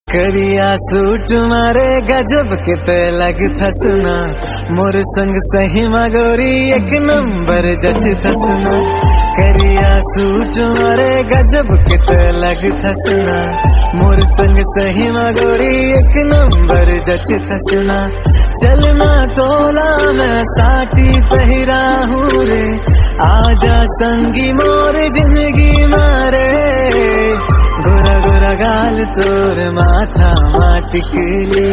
करिया सूट मारे गजब किते लग थसना, मोर संग सही मगोरी एक नंबर जच थसना। करिया सूट मारे गजब किते लग थसना, मोर संग सही मगोरी एक नंबर जच थसना। चलना तोला मैं साटी पहिरा हूँ रे, आजा संगी मोर जिंदगी मारे। गोरा गोरा गाल तोर माथा माटिकली।